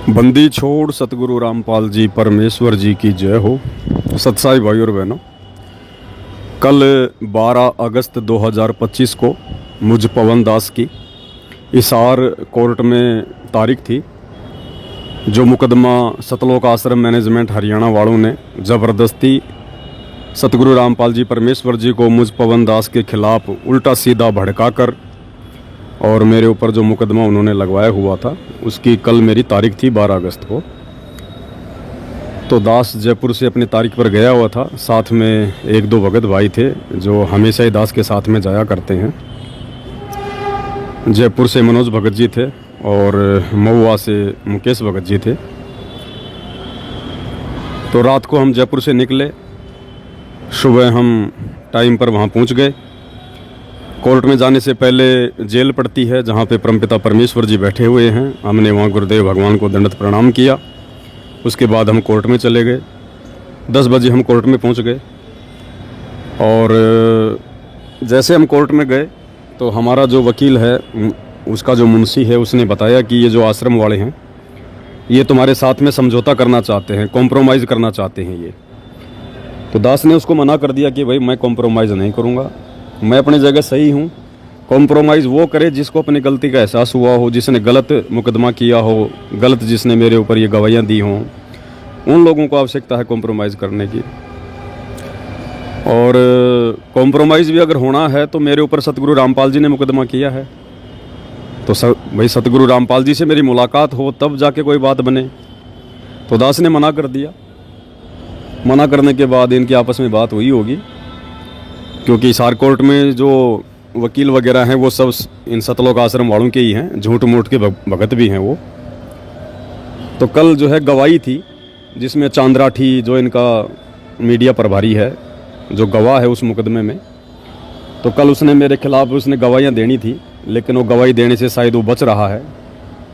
बंदी छोड़ सतगुरु रामपाल जी परमेश्वर जी की जय हो। सत्साई भाई और बहनों, कल 12 अगस्त 2025 को मुझ पवन दास की हिसार कोर्ट में तारीख थी। जो मुकदमा सतलोक आश्रम मैनेजमेंट हरियाणा वालों ने ज़बरदस्ती सतगुरु रामपाल जी परमेश्वर जी को मुझ पवन दास के खिलाफ उल्टा सीधा भड़काकर और मेरे ऊपर जो मुकदमा उन्होंने लगवाया हुआ था, उसकी कल मेरी तारीख थी 12 अगस्त को। तो दास जयपुर से अपनी तारीख पर गया हुआ था। साथ में एक दो भगत भाई थे जो हमेशा ही दास के साथ में जाया करते हैं। जयपुर से मनोज भगत जी थे और महुआ से मुकेश भगत जी थे। तो रात को हम जयपुर से निकले, सुबह हम टाइम पर वहाँ पहुँच गए। कोर्ट में जाने से पहले जेल पड़ती है जहाँ पे परमपिता परमेश्वर जी बैठे हुए हैं। हमने वहाँ गुरुदेव भगवान को दंडवत प्रणाम किया। उसके बाद हम कोर्ट में चले गए। 10 बजे हम कोर्ट में पहुँच गए और जैसे हम कोर्ट में गए तो हमारा जो वकील है, उसका जो मुंशी है, उसने बताया कि ये जो आश्रम वाले हैं ये तुम्हारे साथ में समझौता करना चाहते हैं, कॉम्प्रोमाइज़ करना चाहते हैं ये। तो दास ने उसको मना कर दिया कि भाई मैं कॉम्प्रोमाइज़ नहीं करूँगा, मैं अपनी जगह सही हूँ। कॉम्प्रोमाइज़ वो करे जिसको अपनी गलती का एहसास हुआ हो, जिसने गलत मुकदमा किया हो, गलत जिसने मेरे ऊपर ये गवाहियाँ दी हों, उन लोगों को आवश्यकता है कॉम्प्रोमाइज़ करने की। और कॉम्प्रोमाइज़ भी अगर होना है तो मेरे ऊपर सतगुरु रामपाल जी ने मुकदमा किया है, तो भाई सतगुरु रामपाल जी से मेरी मुलाकात हो तब जाके कोई बात बने। तो दास ने मना कर दिया। मना करने के बाद इनकी आपस में बात हुई होगी, क्योंकि हिसार कोर्ट में जो वकील वगैरह हैं वो सब इन सतलोक आश्रम वालों के ही हैं, झूठ मूठ के भगत भी हैं वो। तो कल जो है गवाही थी जिसमें चांद्राठी जो इनका मीडिया प्रभारी है, जो गवाह है उस मुकदमे में, तो कल उसने मेरे खिलाफ उसने गवाहियाँ देनी थी, लेकिन वो गवाही देने से शायद वो बच रहा है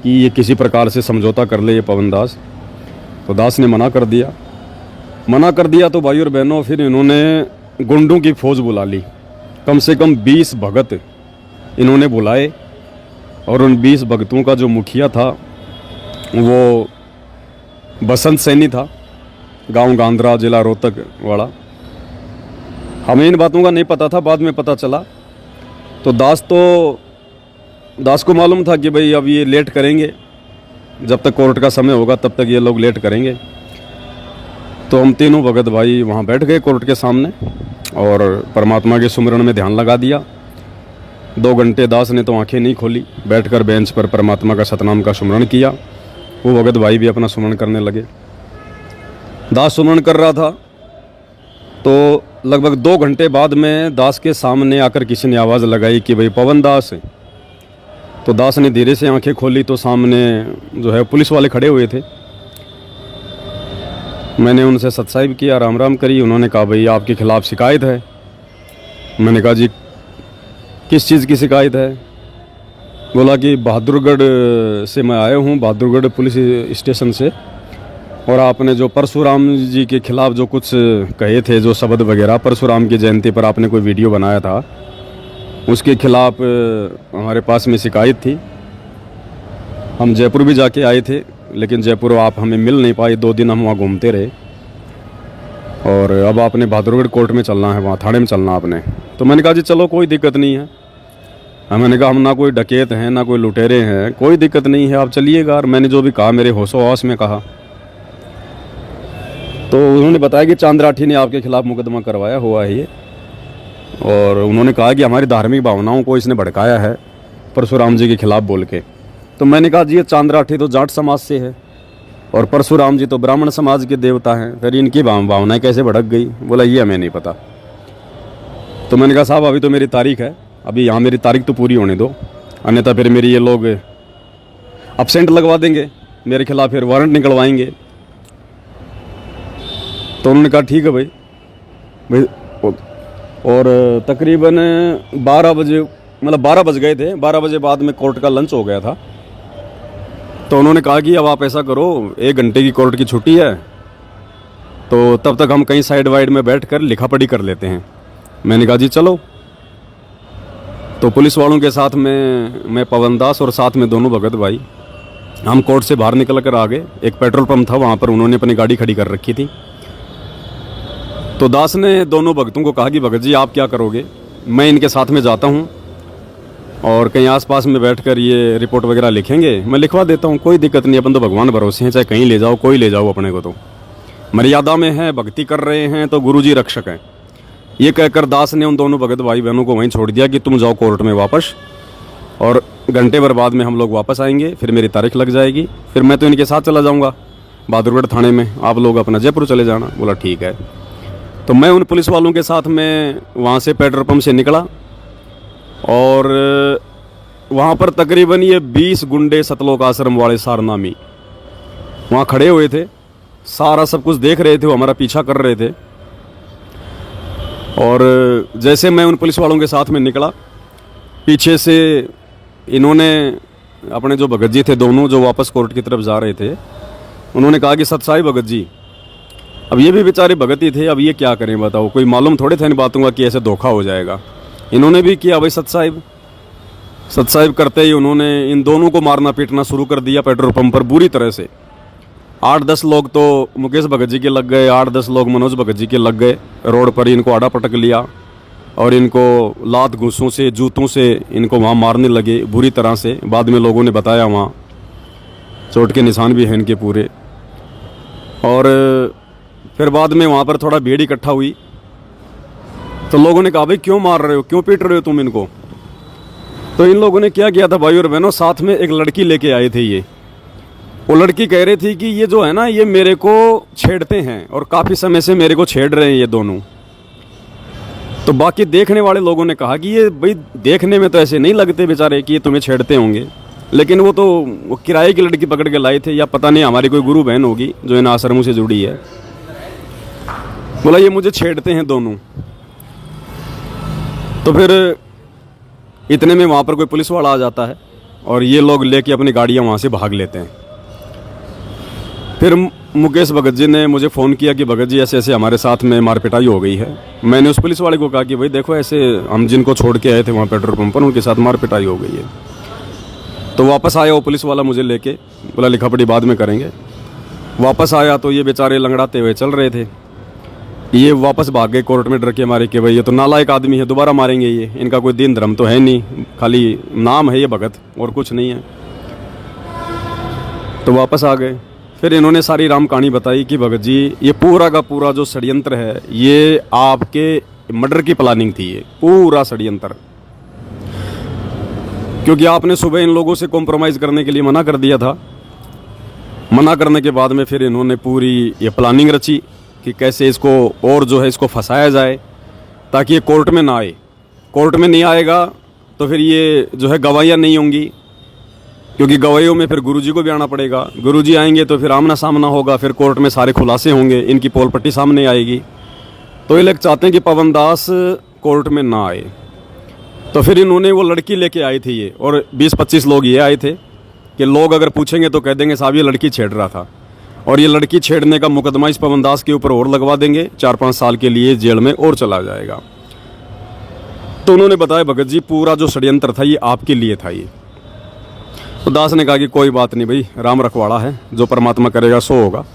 कि ये किसी प्रकार से समझौता कर ले ये पवन दास। तो दास ने मना कर दिया। मना कर दिया तो भाई और बहनों, फिर इन्होंने गुंडों की फौज बुला ली। कम से कम 20 भगत इन्होंने बुलाए और उन 20 भगतों का जो मुखिया था वो बसंत सैनी था, गांव गांधरा, जिला रोहतक वाला। हमें इन बातों का नहीं पता था, बाद में पता चला। तो दास को मालूम था कि भाई अब ये लेट करेंगे, जब तक कोर्ट का समय होगा तब तक ये लोग लेट करेंगे। तो हम तीनों भगत भाई वहाँ बैठ गए कोर्ट के सामने और परमात्मा के सुमिरन में ध्यान लगा दिया। 2 घंटे दास ने तो आंखें नहीं खोली, बैठकर बेंच पर परमात्मा का सतनाम का सुमिरन किया। वो भगत भाई भी अपना सुमिरन करने लगे। दास सुमिरन कर रहा था तो लगभग 2 घंटे बाद में दास के सामने आकर किसी ने आवाज़ लगाई कि भाई पवन दास है। तो दास ने धीरे से आंखें खोली तो सामने जो है पुलिस वाले खड़े हुए थे। मैंने उनसे सत्साहिब किया, राम राम करी। उन्होंने कहा भाई आपके खिलाफ़ शिकायत है। मैंने कहा जी किस चीज़ की शिकायत है? बोला कि बहादुरगढ़ से मैं आया हूँ, बहादुरगढ़ पुलिस स्टेशन से, और आपने जो परशुराम जी के खिलाफ़ जो कुछ कहे थे, जो शब्द वगैरह, परशुराम की जयंती पर आपने कोई वीडियो बनाया था, उसके खिलाफ़ हमारे पास में शिकायत थी। हम जयपुर भी जाके आए थे, लेकिन जयपुर आप हमें मिल नहीं पाए। 2 दिन हम वहाँ घूमते रहे और अब आपने बहादुरगढ़ कोर्ट में चलना है, वहाँ थाने में चलना आपने। तो मैंने कहा जी चलो कोई दिक्कत नहीं है। मैंने कहा हम ना कोई डकैत हैं ना कोई लुटेरे हैं, कोई दिक्कत नहीं है, आप चलिएगा। और मैंने जो भी कहा मेरे होशो हवास में कहा। तो उन्होंने बताया कि चांद्राठी ने आपके खिलाफ़ मुकदमा करवाया हुआ है ये, और उन्होंने कहा कि हमारी धार्मिक भावनाओं को इसने भड़काया है परशुराम जी के खिलाफ़ बोल के। तो मैंने कहा जी ये चांद्राठी तो जाट समाज से है और परशुराम जी तो ब्राह्मण समाज के देवता हैं, फिर इनकी भावनाएं कैसे भड़क गई? बोला ये हमें नहीं पता। तो मैंने कहा साहब अभी तो मेरी तारीख है, अभी यहाँ मेरी तारीख तो पूरी होने दो, अन्यथा फिर मेरी ये लोग अब्सेंट लगवा देंगे, मेरे खिलाफ़ फिर वारंट निकलवाएंगे। तो उन्होंने कहा ठीक है भाई। और तकरीबन 12 बजे, मतलब 12 बज गए थे, 12 बजे बाद में कोर्ट का लंच हो गया था। तो उन्होंने कहा कि अब आप ऐसा करो, 1 घंटे की कोर्ट की छुट्टी है, तो तब तक हम कहीं साइड वाइड में बैठकर लिखा पढ़ी कर लेते हैं। मैंने कहा जी चलो। तो पुलिस वालों के साथ में मैं पवन दास और साथ में दोनों भगत भाई हम कोर्ट से बाहर निकल कर आ गए। एक पेट्रोल पंप था, वहाँ पर उन्होंने अपनी गाड़ी खड़ी कर रखी थी। तो दास ने दोनों भगतों को कहा कि भगत जी आप क्या करोगे, मैं इनके साथ में जाता हूँ और कहीं आसपास में बैठकर ये रिपोर्ट वगैरह लिखेंगे, मैं लिखवा देता हूँ, कोई दिक्कत नहीं, अपन तो भगवान भरोसे हैं, चाहे कहीं ले जाओ, कोई ले जाओ, अपने को तो मर्यादा में है, भक्ति कर रहे हैं तो गुरुजी रक्षक हैं। ये कहकर दास ने उन दोनों भगत भाई बहनों को वहीं छोड़ दिया कि तुम जाओ कोर्ट में वापस, और घंटे भर बाद में हम लोग वापस आएंगे, फिर मेरी तारीख लग जाएगी, फिर मैं तो इनके साथ चला जाऊँगा बहादुरगढ़ थाने में, आप लोग अपना जयपुर चले जाना। बोला ठीक है। तो मैं उन पुलिस वालों के साथ में वहाँ से पेट्रोल पंप से निकला और वहाँ पर तकरीबन ये 20 गुंडे सतलोक आश्रम वाले सारनामी वहाँ खड़े हुए थे, सारा सब कुछ देख रहे थे, वो हमारा पीछा कर रहे थे। और जैसे मैं उन पुलिस वालों के साथ में निकला, पीछे से इन्होंने अपने जो भगत जी थे दोनों, जो वापस कोर्ट की तरफ जा रहे थे, उन्होंने कहा कि सतसाई भगत जी, अब ये भी बेचारे भगत ही थे, अब ये क्या करें बताओ, कोई मालूम थोड़े था इन बातों का कि ऐसे धोखा हो जाएगा। इन्होंने भी किया भाई सतसाहिब करते ही उन्होंने इन दोनों को मारना पीटना शुरू कर दिया पेट्रोल पंप पर बुरी तरह से। 8-10 लोग तो मुकेश भगत जी के लग गए, 8-10 लोग मनोज भगत जी के लग गए। रोड पर इनको आड़ा पटक लिया और इनको लात घूंसों से, जूतों से इनको वहाँ मारने लगे बुरी तरह से। बाद में लोगों ने बताया वहाँ चोट के निशान भी हैं इनके पूरे। और फिर बाद में वहाँ पर थोड़ा भीड़ इकट्ठा हुई, तो लोगों ने कहा भाई क्यों मार रहे हो, क्यों पीट रहे हो तुम इनको। तो इन लोगों ने क्या किया था भाई और बहनों, साथ में एक लड़की लेके आए थे। ये वो लड़की कह रही थी कि ये जो है ना, ये मेरे को छेड़ते हैं और काफ़ी समय से मेरे को छेड़ रहे हैं ये दोनों। तो बाकी देखने वाले लोगों ने कहा कि ये भाई देखने में तो ऐसे नहीं लगते बेचारे कि ये तुम्हें छेड़ते होंगे, लेकिन वो किराए की लड़की पकड़ के लाए थे, या पता नहीं हमारी कोई गुरु बहन होगी जो इन आश्रमों से जुड़ी है। बोला ये मुझे छेड़ते हैं दोनों। तो फिर इतने में वहाँ पर कोई पुलिस वाला आ जाता है और ये लोग लेके अपनी गाड़ियाँ वहाँ से भाग लेते हैं। फिर मुकेश भगत जी ने मुझे फ़ोन किया कि भगत जी ऐसे ऐसे हमारे साथ में मारपिटाई हो गई है। मैंने उस पुलिस वाले को कहा कि भाई देखो, ऐसे हम जिनको छोड़ के आए थे वहाँ पेट्रोल पंप पर, उनके साथ मारपिटाई हो गई है। तो वापस आया वो पुलिस वाला मुझे लेके, बोला लिखा पढ़ी बाद में करेंगे। वापस आया तो ये बेचारे लंगड़ाते हुए चल रहे थे। ये वापस भाग गए कोर्ट में डर के मारे कि भाई ये तो नालायक आदमी है, दोबारा मारेंगे ये, इनका कोई दीन धर्म तो है नहीं, खाली नाम है ये भगत और कुछ नहीं है। तो वापस आ गए। फिर इन्होंने सारी राम कहानी बताई कि भगत जी ये पूरा का पूरा जो षड्यंत्र है, ये आपके मर्डर की प्लानिंग थी, ये पूरा षड्यंत्र। क्योंकि आपने सुबह इन लोगों से कॉम्प्रोमाइज़ करने के लिए मना कर दिया था। मना करने के बाद में फिर इन्होंने पूरी ये प्लानिंग रची कि कैसे इसको और जो है इसको फंसाया जाए ताकि ये कोर्ट में ना आए। कोर्ट में नहीं आएगा तो फिर ये जो है गवाहियाँ नहीं होंगी, क्योंकि गवाहियों में फिर गुरुजी को भी आना पड़ेगा। गुरुजी आएंगे तो फिर आमना सामना होगा, फिर कोर्ट में सारे खुलासे होंगे, इनकी पोल पट्टी सामने आएगी। तो ये लोग चाहते हैं कि पवन दास कोर्ट में ना आए। तो फिर इन्होंने वो लड़की लेके आई थी ये, और 20-25 लोग ये आए थे कि लोग अगर पूछेंगे तो कह देंगे साहब ये लड़की छेड़ रहा था, और ये लड़की छेड़ने का मुकदमा इस पवन दास के ऊपर और लगवा देंगे, 4-5 साल के लिए जेल में और चला जाएगा। तो उन्होंने बताया भगत जी पूरा जो षड्यंत्र था ये आपके लिए था ये। तो दास ने कहा कि कोई बात नहीं भाई, राम रखवाड़ा है, जो परमात्मा करेगा सो होगा।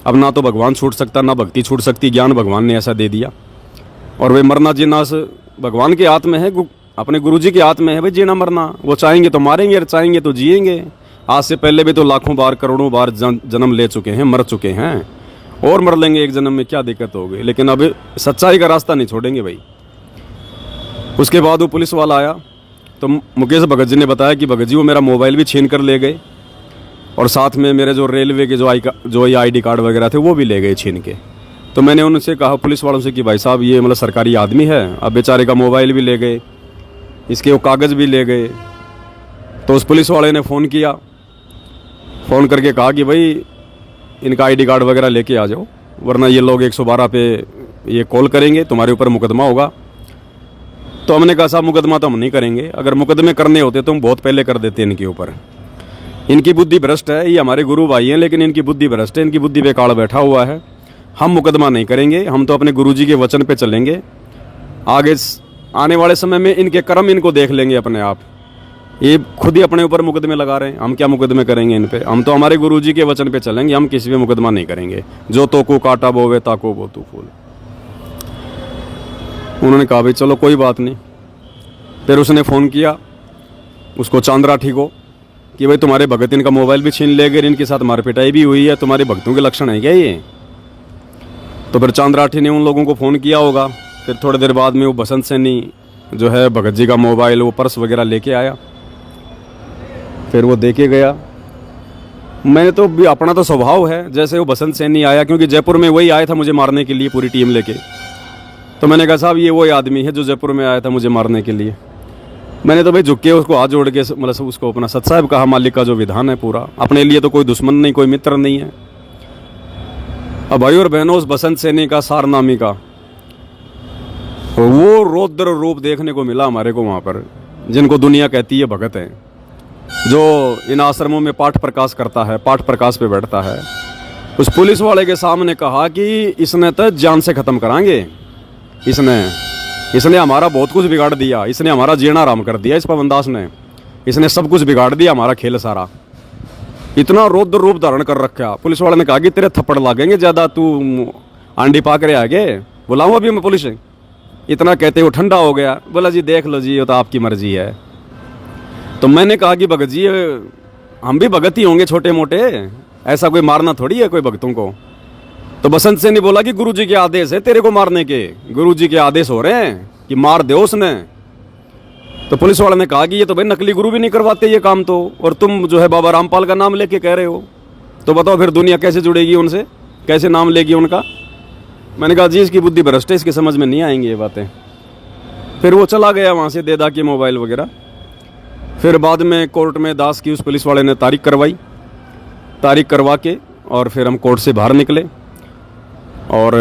अब ना तो भगवान छूट सकता, ना भक्ति छूट सकती, ज्ञान भगवान ने ऐसा दे दिया। और वे मरना जीना भगवान के हाथ में है, अपने गुरुजी के हाथ में है भाई जीना मरना। वो चाहेंगे तो मारेंगे और चाहेंगे तो जिएंगे। आज से पहले भी तो लाखों बार करोड़ों बार जन्म ले चुके हैं, मर चुके हैं, और मर लेंगे एक जन्म में, क्या दिक्कत हो गई। लेकिन अब सच्चाई का रास्ता नहीं छोड़ेंगे भाई। उसके बाद वो पुलिस वाला आया तो मुकेश भगत जी ने बताया कि भगत जी वो मेरा मोबाइल भी छीन कर ले गए, और साथ में मेरे जो रेलवे के जो ID कार्ड वगैरह थे वो भी ले गए छीन के। तो मैंने उनसे कहा पुलिस वालों से कि भाई साहब ये मतलब सरकारी आदमी है, अब बेचारे का मोबाइल भी ले गए, इसके वो कागज़ भी ले गए। तो उस पुलिस वाले ने फ़ोन किया, फ़ोन करके कहा कि भाई इनका ID कार्ड वगैरह लेके आ जाओ, वरना ये लोग 112 पे ये कॉल करेंगे, तुम्हारे ऊपर मुकदमा होगा। तो हमने कहा साहब मुकदमा तो हम नहीं करेंगे, अगर मुकदमे करने होते तो हम बहुत पहले कर देते इनके ऊपर। इनकी बुद्धि भ्रष्ट है, ये हमारे गुरु भाई हैं लेकिन इनकी बुद्धि भ्रष्ट है, इनकी बुद्धि पे काल बैठा हुआ है। हम मुकदमा नहीं करेंगे, हम तो अपने गुरुजी के वचन पे चलेंगे। आगे आने वाले समय में इनके कर्म इनको देख लेंगे अपने आप। ये खुद ही अपने ऊपर मुकदमे लगा रहे हैं। हम क्या मुकदमे करेंगे इन पे? हम तो हमारे गुरुजी के वचन पे चलेंगे, हम किसी पे मुकदमा नहीं करेंगे। जो तो को काटा बोवे ताको बो तू फूल। उन्होंने कहा भाई चलो कोई बात नहीं। फिर उसने फ़ोन किया उसको चांदराठी को कि भाई तुम्हारे भगत इनका मोबाइल भी छीन ले गए, इनके साथ मारपिटाई भी हुई है, तुम्हारे भक्तों के लक्षण है क्या ये? तो फिर चांदराठी ने उन लोगों को फ़ोन किया होगा। फिर थोड़ी देर बाद में वो बसंत सैनी जो है भगत जी का मोबाइल, वो पर्स वगैरह लेके आया। फिर वो देके गया। मैंने तो भी अपना तो स्वभाव है, जैसे वो बसंत सैनी आया, क्योंकि जयपुर में वही आया था मुझे मारने के लिए पूरी टीम लेके। तो मैंने कहा साहब ये वही आदमी है जो जयपुर में आया था मुझे मारने के लिए। मैंने तो भाई झुक के उसको हाथ जोड़ के मतलब उसको अपना सत साहब कहा, मालिक का जो विधान है पूरा, अपने लिए तो कोई दुश्मन नहीं, कोई मित्र नहीं है। अब भाई और बहनों, उस बसंत सैनी का, सारनामी का वो रौद्र रूप देखने को मिला हमारे को वहाँ पर, जिनको दुनिया कहती है भगत है, जो इन आश्रमों में पाठ प्रकाश करता है, पाठ प्रकाश पे बैठता है। उस पुलिस वाले के सामने कहा कि इसने तो जान से ख़त्म करांगे, इसने हमारा बहुत कुछ बिगाड़ दिया, इसने हमारा जीना आराम कर दिया, इस पवनदास ने, इसने सब कुछ बिगाड़ दिया हमारा खेल सारा। इतना रौद्र रूप धारण कर रखा। पुलिस वाले ने कहा कि तेरे थप्पड़ लागेंगे ज़्यादा, तू आंडी पाक रहे आगे, बुलाऊँ अभी मैं पुलिस? इतना कहते वो ठंडा हो गया, बोला जी देख लो जी, ये तो आपकी मर्जी है। तो मैंने कहा कि भगत जी हम भी भगत ही होंगे छोटे मोटे, ऐसा कोई मारना थोड़ी है कोई भगतों को। तो बसंत सैनी बोला कि गुरुजी के आदेश है तेरे को मारने के, गुरुजी के आदेश हो रहे हैं कि मार दे उसने। तो पुलिस वाले ने कहा कि ये तो भाई नकली गुरु भी नहीं करवाते ये काम तो, और तुम जो है बाबा रामपाल का नाम लेके कह रहे हो, तो बताओ फिर दुनिया कैसे जुड़ेगी उनसे, कैसे नाम लेगी उनका? मैंने कहा जी इसकी बुद्धि भ्रष्ट है, इसकी समझ में नहीं आएंगी ये बातें। फिर वो चला गया वहाँ से दे दा के मोबाइल वगैरह। फिर बाद में कोर्ट में दास की उस पुलिस वाले ने तारीख करवाई, तारीख करवा के और फिर हम कोर्ट से बाहर निकले। और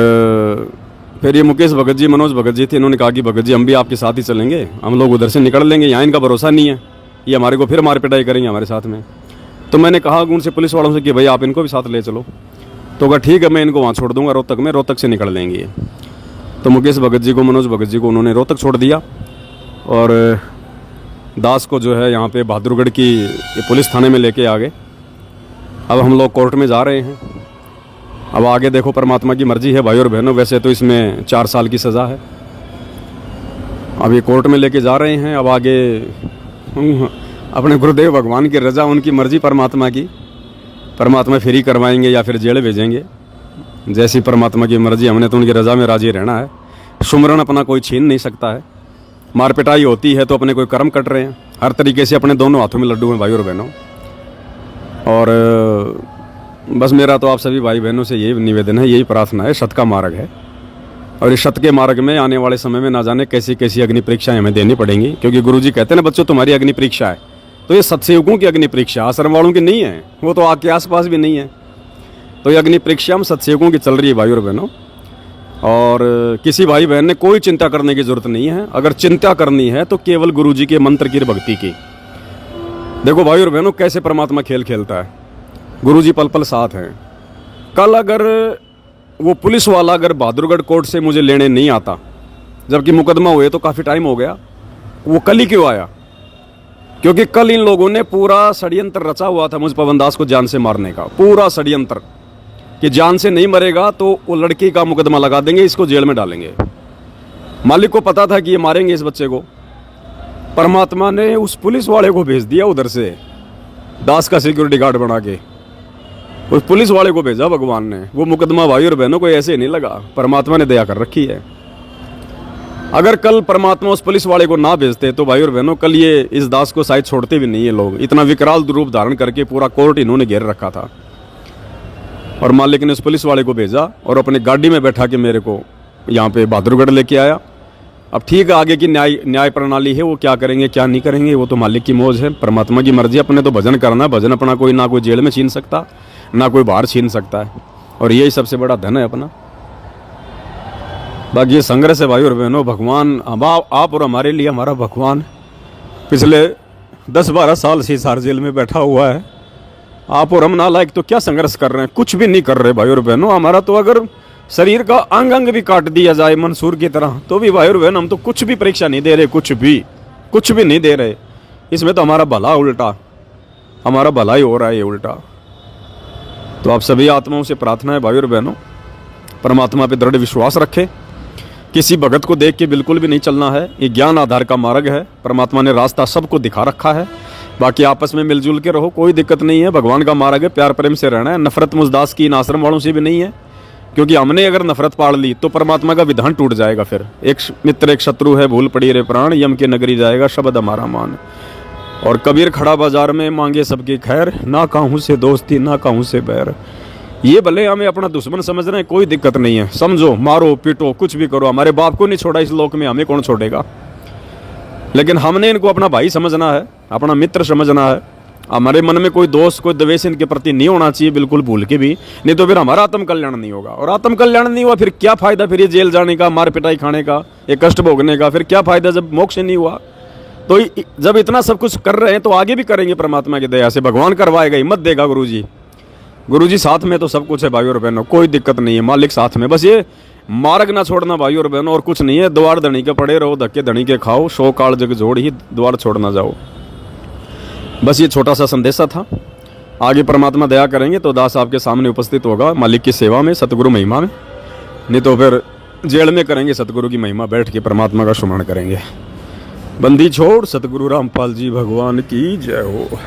फिर ये मुकेश भगत जी, मनोज भगत जी थे, इन्होंने कहा कि भगत जी हम भी आपके साथ ही चलेंगे, हम लोग उधर से निकल लेंगे, यहाँ इनका भरोसा नहीं है, ये हमारे को फिर मार पिटाई करेंगे हमारे साथ में। तो मैंने कहा उनसे, पुलिस वालों से कि भाई आप इनको भी साथ ले चलो। तो कहा ठीक है मैं इनको वहाँ छोड़ दूंगा रोहतक में, रोहतक से निकल लेंगे। तो मुकेश भगत जी को, मनोज भगत जी को उन्होंने रोहतक छोड़ दिया और दास को जो है यहाँ पे बहादुरगढ़ की ये पुलिस थाने में लेके आ गए। अब हम लोग कोर्ट में जा रहे हैं। अब आगे देखो परमात्मा की मर्जी है भाई और बहनों। वैसे तो इसमें 4 साल की सज़ा है। अब ये कोर्ट में लेके जा रहे हैं। अब आगे अपने गुरुदेव भगवान की रजा, उनकी मर्जी परमात्मा की, परमात्मा फ्री करवाएंगे या फिर जेल भेजेंगे, जैसी परमात्मा की मर्जी। हमने तो उनकी रजा में राजी रहना है। सुमरन अपना कोई छीन नहीं सकता है। मार पिटाई होती है तो अपने कोई कर्म कट रहे हैं। हर तरीके से अपने दोनों हाथों में लड्डू हैं भाई और बहनों। और बस मेरा तो आप सभी भाई बहनों से यही निवेदन है, यही प्रार्थना है। सत का मार्ग है और इस सत के मार्ग में आने वाले समय में ना जाने कैसी कैसी अग्नि परीक्षाएं हमें देनी पड़ेंगी, क्योंकि गुरुजी कहते हैं ना बच्चों तुम्हारी अग्नि परीक्षा है। तो ये सत्सयुगों की अग्नि परीक्षा, आश्रम वालों की नहीं है, वो तो आग के आसपास भी नहीं है। तो ये अग्नि परीक्षा हम सत्सयुगों की चल रही है भाई और बहनों। और किसी भाई बहन ने कोई चिंता करने की जरूरत नहीं है। अगर चिंता करनी है तो केवल गुरुजी के मंत्र की भक्ति की। देखो भाई और बहनों कैसे परमात्मा खेल खेलता है। गुरुजी पल पल साथ हैं। कल अगर वो पुलिस वाला अगर बहादुरगढ़ कोर्ट से मुझे लेने नहीं आता, जबकि मुकदमा हुए तो काफ़ी टाइम हो गया, वो कल ही क्यों आया? क्योंकि कल इन लोगों ने पूरा षड्यंत्र रचा हुआ था मुझ पवनदास को जान से मारने का। पूरा षड्यंत्र कि जान से नहीं मरेगा तो वो लड़की का मुकदमा लगा देंगे, इसको जेल में डालेंगे। मालिक को पता था कि ये मारेंगे इस बच्चे को। परमात्मा ने उस पुलिस वाले को भेज दिया उधर से, दास का सिक्योरिटी गार्ड बना के उस पुलिस वाले को भेजा भगवान ने। वो मुकदमा भाई और बहनों को ऐसे नहीं लगा, परमात्मा ने दया कर रखी है। अगर कल परमात्मा उस पुलिस वाले को ना भेजते तो भाई और बहनों कल ये इस दास को शायद छोड़ते भी नहीं है लोग। इतना विकराल रूप धारण करके पूरा कोर्ट इन्होंने घेर रखा था। और मालिक ने उस पुलिस वाले को भेजा और अपनी गाड़ी में बैठा के मेरे को यहाँ पे बहादुरगढ़ लेके आया। अब ठीक है, आगे की न्याय प्रणाली है, वो क्या करेंगे क्या नहीं करेंगे वो तो मालिक की मौज है, परमात्मा की मर्जी। अपने तो भजन करना, भजन अपना कोई ना कोई जेल में छीन सकता, ना कोई बाहर छीन सकता है। और यही सबसे बड़ा धन है अपना। बाकी ये संघर्ष है भाई और बहनों। भगवान आप और हमारे लिए हमारा भगवान पिछले 10-12 साल से हिसार जेल में बैठा हुआ है। आप और हम नालायक तो क्या संघर्ष कर रहे हैं? कुछ भी नहीं कर रहे भाई और बहनों। हमारा तो अगर शरीर का अंग अंग भी काट दिया जाए मंसूर की तरह तो भी भाई और बहन हम तो कुछ भी परीक्षा नहीं दे रहे, कुछ भी नहीं दे रहे। इसमें तो हमारा भला उल्टा, हमारा भला ही हो रहा है ये उल्टा। तो आप सभी आत्माओं से प्रार्थना है भाई और बहनों, परमात्मा पे दृढ़ विश्वास रखें। किसी भगत को देख के बिल्कुल भी नहीं चलना है। ये ज्ञान आधार का मार्ग है, परमात्मा ने रास्ता सबको दिखा रखा है। बाकी आपस में मिलजुल के रहो, कोई दिक्कत नहीं है। भगवान का मार्ग है, प्यार प्रेम से रहना है। नफरत मुजदास की इन आश्रम वालों से भी नहीं है, क्योंकि हमने अगर नफरत पाड़ ली तो परमात्मा का विधान टूट जाएगा। फिर एक मित्र एक शत्रु है, भूल पड़ी रे प्राण, यम के नगरी जाएगा शब्द हमारा मान। और कबीर खड़ा बाजार में मांगे सबकी खैर, ना काहूं से दोस्ती ना काहूं से बैर। ये भले हमें अपना दुश्मन समझ रहे हैं, कोई दिक्कत नहीं है, समझो, मारो पीटो कुछ भी करो, हमारे बाप को नहीं छोड़ा इस लोक में, हमें कौन छोड़ेगा। लेकिन हमने इनको अपना भाई समझना है, अपना मित्र समझना है। हमारे मन में कोई दोष कोई द्वेष इनके प्रति नहीं होना चाहिए, बिल्कुल भूल के भी, नहीं तो फिर हमारा आत्म कल्याण नहीं होगा। और आत्म कल्याण नहीं हुआ फिर क्या फायदा, फिर ये जेल जाने का, मार पिटाई खाने का, ये कष्ट भोगने का, फिर क्या फायदा जब मोक्ष नहीं हुआ। तो जब इतना सब कुछ कर रहे हैं तो आगे भी करेंगे परमात्मा की दया से, भगवान करवाएगा, हिम्मत देगा गुरुजी साथ में तो सब कुछ है भाई और बहनों, कोई दिक्कत नहीं है, मालिक साथ में। बस ये मार्ग ना छोड़ना भाई और बहनों, और कुछ नहीं है। द्वार धनी के पड़े रहो, धक्के धनी के खाओ, शो काल जग जोड़ ही द्वार छोड़ ना जाओ। बस ये छोटा सा संदेशा था। आगे परमात्मा दया करेंगे तो दास आपके सामने उपस्थित होगा मालिक की सेवा में, सतगुरु महिमा में, नहीं तो फिर जेल में करेंगे सतगुरु की महिमा, बैठ के परमात्मा का सुमरण करेंगे। बंदी छोड़ सतगुरु रामपाल जी भगवान की जय हो।